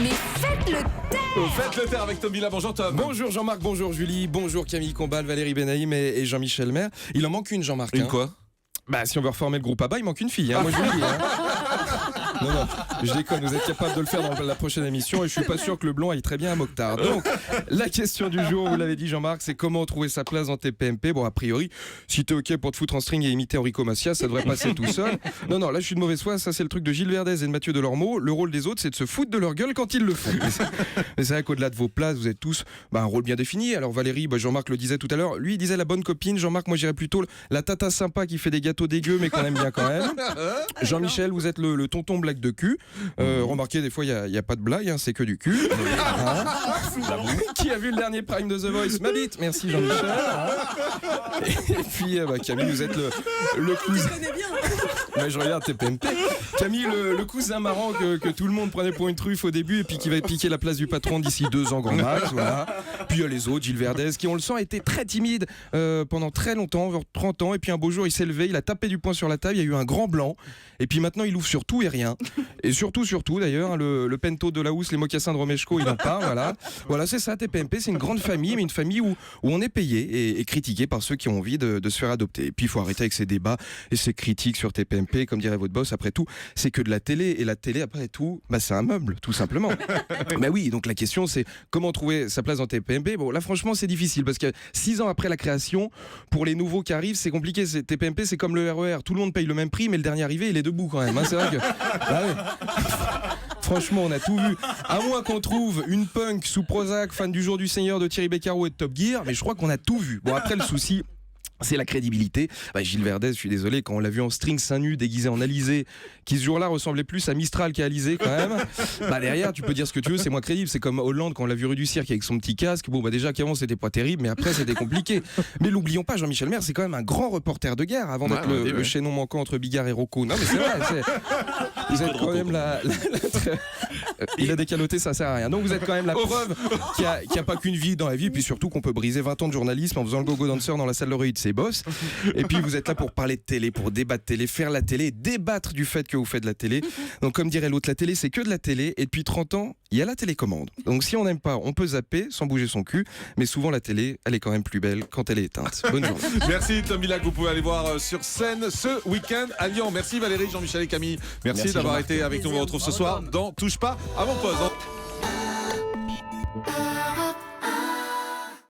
Mais faites le taire. Faites le taire avec Tom Villa. Bonjour Tom. Bonjour Jean-Marc, bonjour Julie, bonjour Camille Combal, Valérie Benaïm et Jean-Michel Maire. Il en manque une Jean-Marc. Une quoi? Bah si on veut reformer le groupe ABBA, il manque une fille, moi je vous le dis. Non, je déconne, vous êtes capable de le faire dans la prochaine émission et je suis pas sûr que le blond aille très bien à Mokhtar. Donc, la question du jour, vous l'avez dit Jean-Marc, c'est comment trouver sa place dans TPMP. Bon, a priori, si t'es ok pour te foutre en string et imiter Enrico Macias, ça devrait passer tout seul. Non, là je suis de mauvaise foi, ça c'est le truc de Gilles Verdez et de Mathieu Delormeau. Le rôle des autres, c'est de se foutre de leur gueule quand ils le font. Mais c'est vrai qu'au-delà de vos places, vous êtes tous un rôle bien défini. Alors Valérie, Jean-Marc le disait tout à l'heure, lui il disait la bonne copine. Jean-Marc, moi j'irais plutôt la tata sympa qui fait des gâteaux dégueux mais qu'on aime bien quand même. Jean-Michel, vous êtes le tonton blague de cul. Remarquez, des fois, il n'y a pas de blague, c'est que du cul. Qui a vu le dernier prime de The Voice? Ma bite. Merci Jean-Michel. Et puis, Camille, vous êtes le cousin. Mais je regarde TPMP. Camille, le cousin marrant que tout le monde prenait pour une truffe au début et puis qui va piquer la place du patron d'ici 2 ans grand max. Voilà. Puis il y a les autres, Gilles Verdez, qui on le sent a été très timide pendant très longtemps, vers 30 ans. Et puis un beau jour, il s'est levé, il a tapé du poing sur la table, il y a eu un grand blanc. Et puis maintenant, il ouvre sur tout et rien. Et surtout d'ailleurs, le pento de la housse, les mocassins de Romeshko, il en parle. Voilà, c'est ça, TPMP, c'est une grande famille, mais une famille où on est payé et critiqué par ceux qui ont envie de se faire adopter. Et puis il faut arrêter avec ces débats et ces critiques sur TPMP, comme dirait votre boss, après tout, c'est que de la télé, et la télé, après tout, c'est un meuble, tout simplement. Mais oui, donc la question c'est comment trouver sa place dans TPMP. Bon, là franchement c'est difficile, parce que 6 ans après la création, pour les nouveaux qui arrivent, c'est compliqué. TPMP c'est comme le RER, tout le monde paye le même prix, mais le dernier arrivé il est debout quand même, c'est vrai que... Franchement, on a tout vu. À moins qu'on trouve une punk sous Prozac, fan du Jour du Seigneur de Thierry Beccaro et de Top Gear, mais je crois qu'on a tout vu. Bon, après, le souci, c'est la crédibilité. Gilles Verdez, je suis désolé, quand on l'a vu en string seins nus déguisé en Alizé, qui ce jour-là ressemblait plus à Mistral qu'à Alizé quand même, derrière tu peux dire ce que tu veux, c'est moins crédible. C'est comme Hollande quand on l'a vu rue du Cirque avec son petit casque. Bon déjà qu'avant c'était pas terrible, mais après c'était compliqué. Mais n'oublions pas, Jean-Michel Maire, c'est quand même un grand reporter de guerre avant d'être le chaînon manquant entre Bigard et Rocco. Non mais c'est vrai, vous êtes quand même il a décaloté, ça sert à rien. Donc vous êtes quand même la preuve qu'il n'y a pas qu'une vie dans la vie, et puis surtout qu'on peut briser 20 ans de journalisme en faisant le go-go dancer dans la salle d'oreille de ses boss. Et puis vous êtes là pour parler de télé, pour débattre télé, faire la télé, débattre du fait que vous faites de la télé. Donc comme dirait l'autre, la télé c'est que de la télé, et depuis 30 ans, il y a la télécommande. Donc si on n'aime pas, on peut zapper sans bouger son cul, mais souvent la télé, elle est quand même plus belle quand elle est éteinte. Bonne journée. Merci Tom Villa, que vous pouvez aller voir sur scène ce week-end à Lyon. Merci Valérie, Jean-Michel et Camille. Merci d'avoir été avec nous. On vous retrouve ce soir dans Touche pas à mon poste.